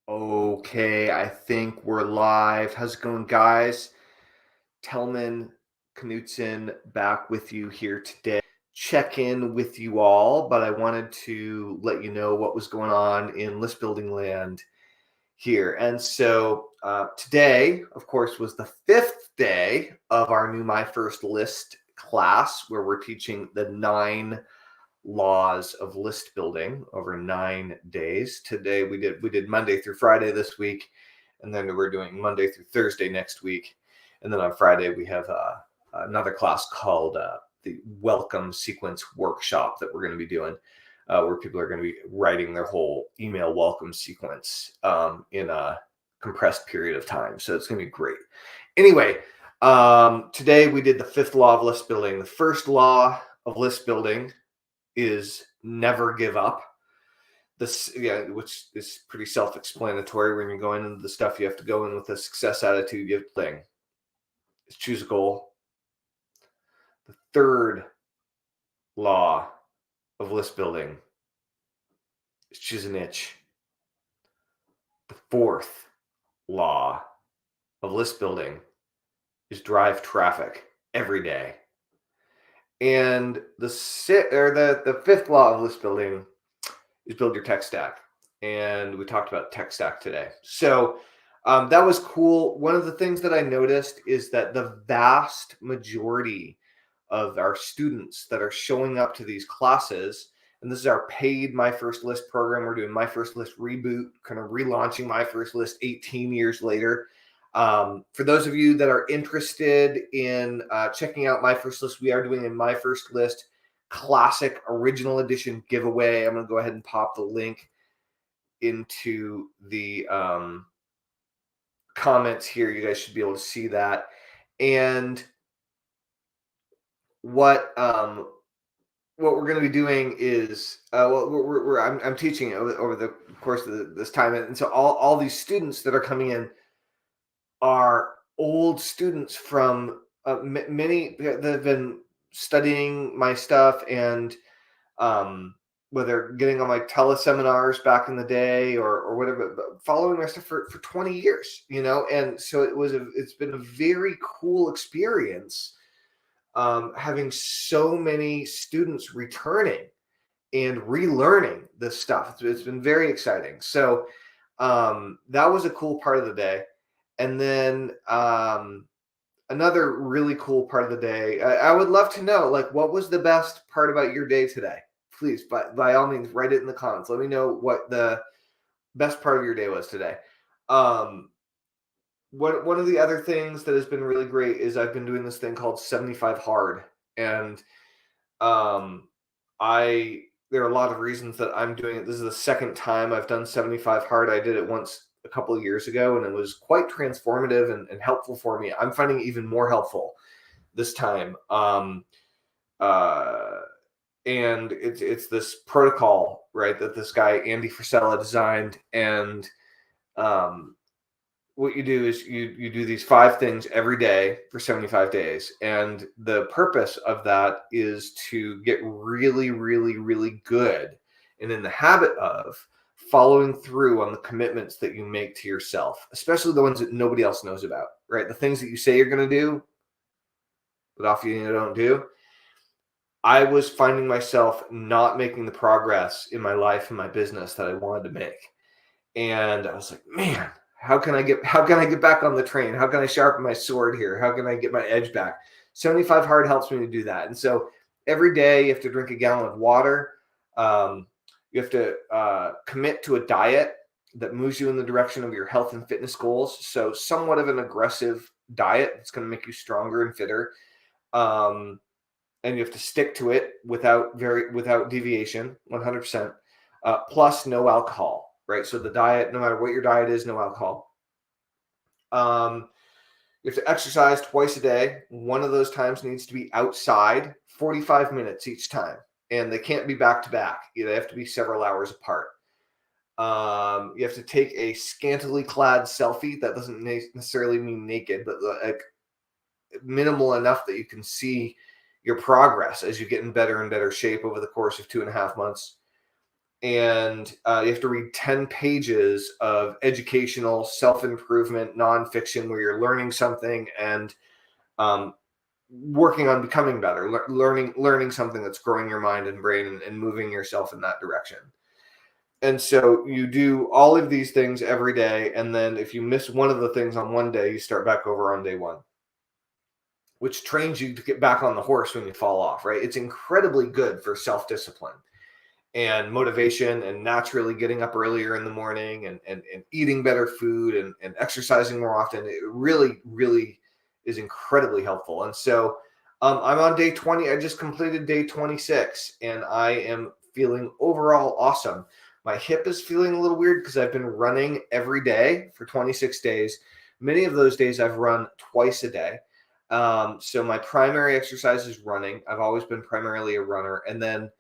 Okay, I think we're live. How's it going, guys? Tellman Knutson back with you here today. Check in with you all, but I wanted to let you know what was going on in list building land here. And so today, of course, was the 5th day of our new My First List class, where we're teaching the 9 laws of list building over 9 days. Today we did Monday through Friday this week, and then we're doing Monday through Thursday next week, and then on Friday we have another class called the Welcome Sequence Workshop that we're going to be doing, where people are going to be writing their whole email welcome sequence in a compressed period of time. So it's going to be great. Anyway, today we did the 5th law of list building. The first law of list building is never give up. This, which is pretty self-explanatory. When you're going into the stuff, you have to go in with a success attitude. You have to think, choose a goal. The third law of list building is choose a niche. The fourth law of list building is drive traffic every day. And the fifth law of list building is build your tech stack. And we talked about tech stack today. So that was cool. One of the things that I noticed is that the vast majority of our students that are showing up to these classes, and this is our paid My First List program. We're doing My First List reboot, kind of relaunching My First List 18 years later. For those of you that are interested in checking out My First List, we are doing a My First List Classic Original Edition giveaway. I'm going to go ahead and pop the link into the comments here. You guys should be able to see that. And what we're going to be doing is, I'm teaching it over the course of this time, and so all these students that are coming in are old students from many that have been studying my stuff, and whether getting on my teleseminars back in the day or whatever, but following my stuff for 20 years, and so it's been a very cool experience having so many students returning and relearning this stuff. It's been very exciting. So that was a cool part of the day. And then another really cool part of the day, I would love to know, what was the best part about your day today? Please, by all means, write it in the comments. Let me know what the best part of your day was today. One of the other things that has been really great is I've been doing this thing called 75 Hard. And there are a lot of reasons that I'm doing it. This is the second time I've done 75 Hard. I did it once a couple of years ago, and it was quite transformative and helpful for me. I'm finding it even more helpful this time. And it's this protocol, right, that this guy Andy Frisella designed. And what you do is you do these 5 things every day for 75 days. And the purpose of that is to get really, really, really good and in the habit of following through on the commitments that you make to yourself, especially the ones that nobody else knows about, right? The things that you say you're going to do, but often you don't do. I was finding myself not making the progress in my life and my business that I wanted to make. And I was like, man, how can I get back on the train? How can I sharpen my sword here? How can I get my edge back? 75 Hard helps me to do that. And so every day you have to drink a gallon of water. You have to commit to a diet that moves you in the direction of your health and fitness goals. So somewhat of an aggressive diet that's going to make you stronger and fitter. And you have to stick to it without deviation, 100%. Plus no alcohol. Right, so the diet, no matter what your diet is, no alcohol. You have to exercise twice a day. One of those times needs to be outside, 45 minutes each time, and they can't be back to back. They have to be several hours apart. You have to take a scantily clad selfie. That doesn't necessarily mean naked, but like minimal enough that you can see your progress as you get in better and better shape over the course of 2.5 months. and you have to read 10 pages of educational self-improvement nonfiction where you're learning something and um, working on becoming better, learning something that's growing your mind and brain and moving yourself in that direction. And so you do all of these things every day, and then if you miss one of the things on one day, you start back over on day one, which trains you to get back on the horse when you fall off, right? It's incredibly good for self-discipline and motivation and naturally getting up earlier in the morning and eating better food and exercising more often. It really, really is incredibly helpful. And so I'm on day 20. I just completed day 26 and I am feeling overall awesome. My hip is feeling a little weird because I've been running every day for 26 days. Many of those days I've run twice a day. So my primary exercise is running. I've always been primarily a runner. And then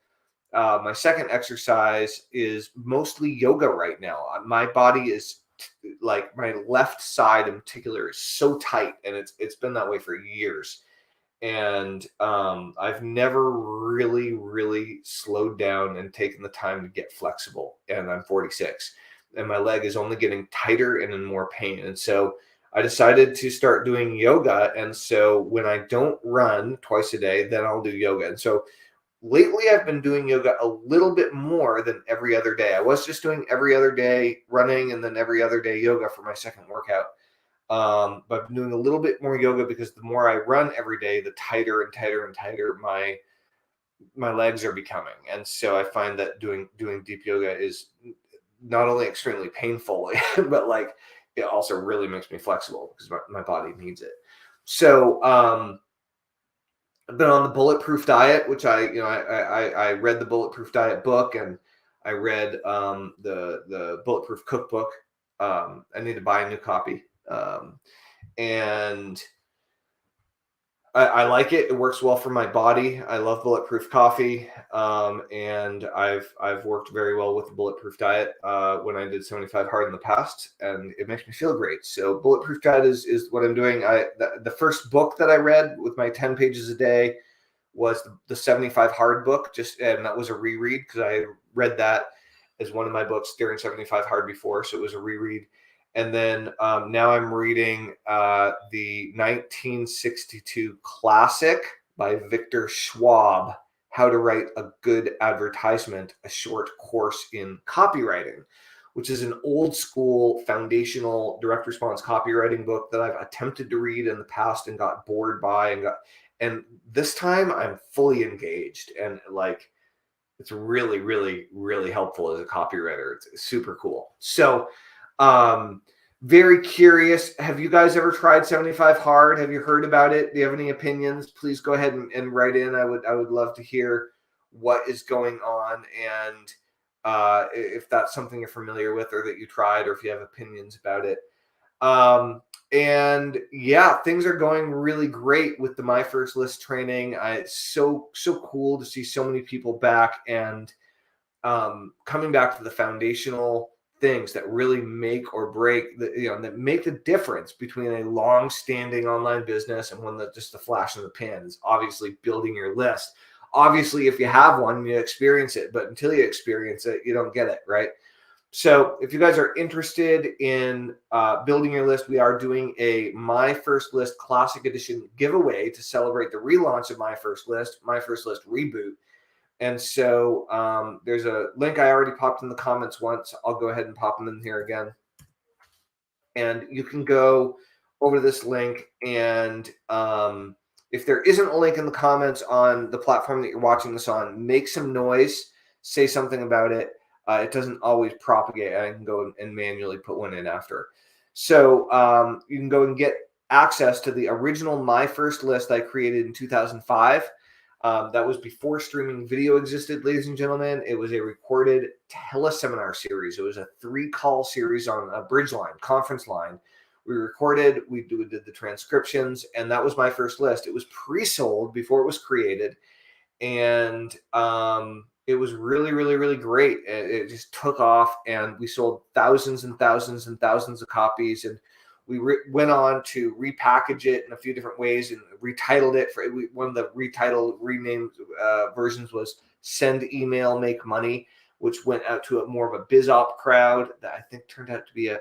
my second exercise is mostly yoga right now. My body is like my left side in particular is so tight, and it's been that way for years. And I've never really slowed down and taken the time to get flexible. And I'm 46, and my leg is only getting tighter and in more pain. And so I decided to start doing yoga. And so when I don't run twice a day, then I'll do yoga. And so lately I've been doing yoga a little bit more than every other day. I was just doing every other day running and then every other day yoga for my second workout. But I've been doing a little bit more yoga because the more I run every day, the tighter and tighter and tighter my legs are becoming. And so I find that doing deep yoga is not only extremely painful, but like it also really makes me flexible because my body needs it. So I've been on the bulletproof diet, which I read the bulletproof diet book and I read the bulletproof cookbook. I need to buy a new copy, and I like it. It works well for my body. I love bulletproof coffee, and I've worked very well with the bulletproof diet when I did 75 hard in the past, and it makes me feel great. So bulletproof diet is what I'm doing. The first book that I read with my 10 pages a day was the 75 hard book, and that was a reread because I read that as one of my books during 75 hard before, so it was a reread. And then now I'm reading the 1962 classic by Victor Schwab, How to Write a Good Advertisement, a Short Course in Copywriting, which is an old school foundational direct response copywriting book that I've attempted to read in the past and got bored by and this time I'm fully engaged and like it's really, really, really helpful as a copywriter. It's super cool. So very curious. Have you guys ever tried 75 hard? Have you heard about it? Do you have any opinions? Please go ahead and write in. I would love to hear what is going on and if that's something you're familiar with or that you tried or if you have opinions about it. And yeah, things are going really great with the My First List training. It's so cool to see so many people back and coming back to the foundational things that really make or break that make the difference between a long-standing online business and one that just a flash in the pan is obviously building your list. Obviously, if you have one, you experience it, but until you experience it, you don't get it, right? So if you guys are interested in building your list, we are doing a My First List Classic Edition giveaway to celebrate the relaunch of My First List Reboot. And so there's a link I already popped in the comments once. I'll go ahead and pop them in here again. And you can go over to this link. And if there isn't a link in the comments on the platform that you're watching this on, make some noise, say something about it. It doesn't always propagate. I can go and manually put one in after. So you can go and get access to the original My First List I created in 2005. That was before streaming video existed, ladies and gentlemen. It was a recorded teleseminar series. It was a 3-call series on a bridge line, conference line. We recorded, we did the transcriptions, and that was My First List. It was pre-sold before it was created, and it was really great. It just took off, and we sold thousands and thousands and thousands of copies, and we went on to repackage it in a few different ways and retitled it. One of the renamed versions was Send Email, Make Money, which went out to more of a biz op crowd that I think turned out to be a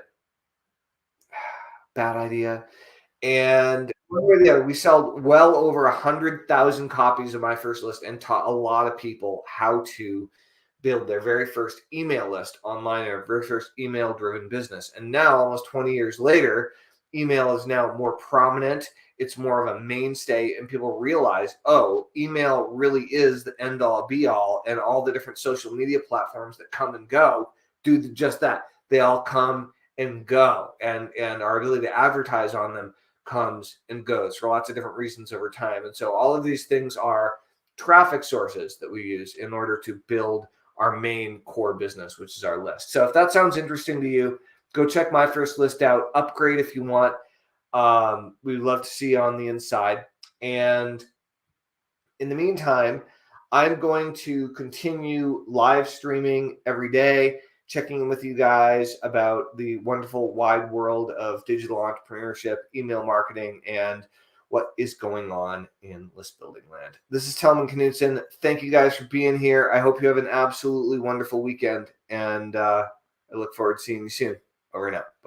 bad idea. And one way or the other, we sold well over 100,000 copies of My First List and taught a lot of people how to build their very first email list online, their very first email driven business. And now, almost 20 years later, email is now more prominent. It's more of a mainstay, and people realize, oh, email really is the end all be all, and all the different social media platforms that come and go do just that. They all come and go, and our ability to advertise on them comes and goes for lots of different reasons over time. And so all of these things are traffic sources that we use in order to build our main core business, which is our list. So if that sounds interesting to you, go check My First List out. Upgrade if you want. We'd love to see you on the inside. And in the meantime, I'm going to continue live streaming every day, checking in with you guys about the wonderful wide world of digital entrepreneurship, email marketing, and what is going on in list building land. This is Telman Knudsen. Thank you guys for being here. I hope you have an absolutely wonderful weekend, and I look forward to seeing you soon. Over and out. Bye-bye.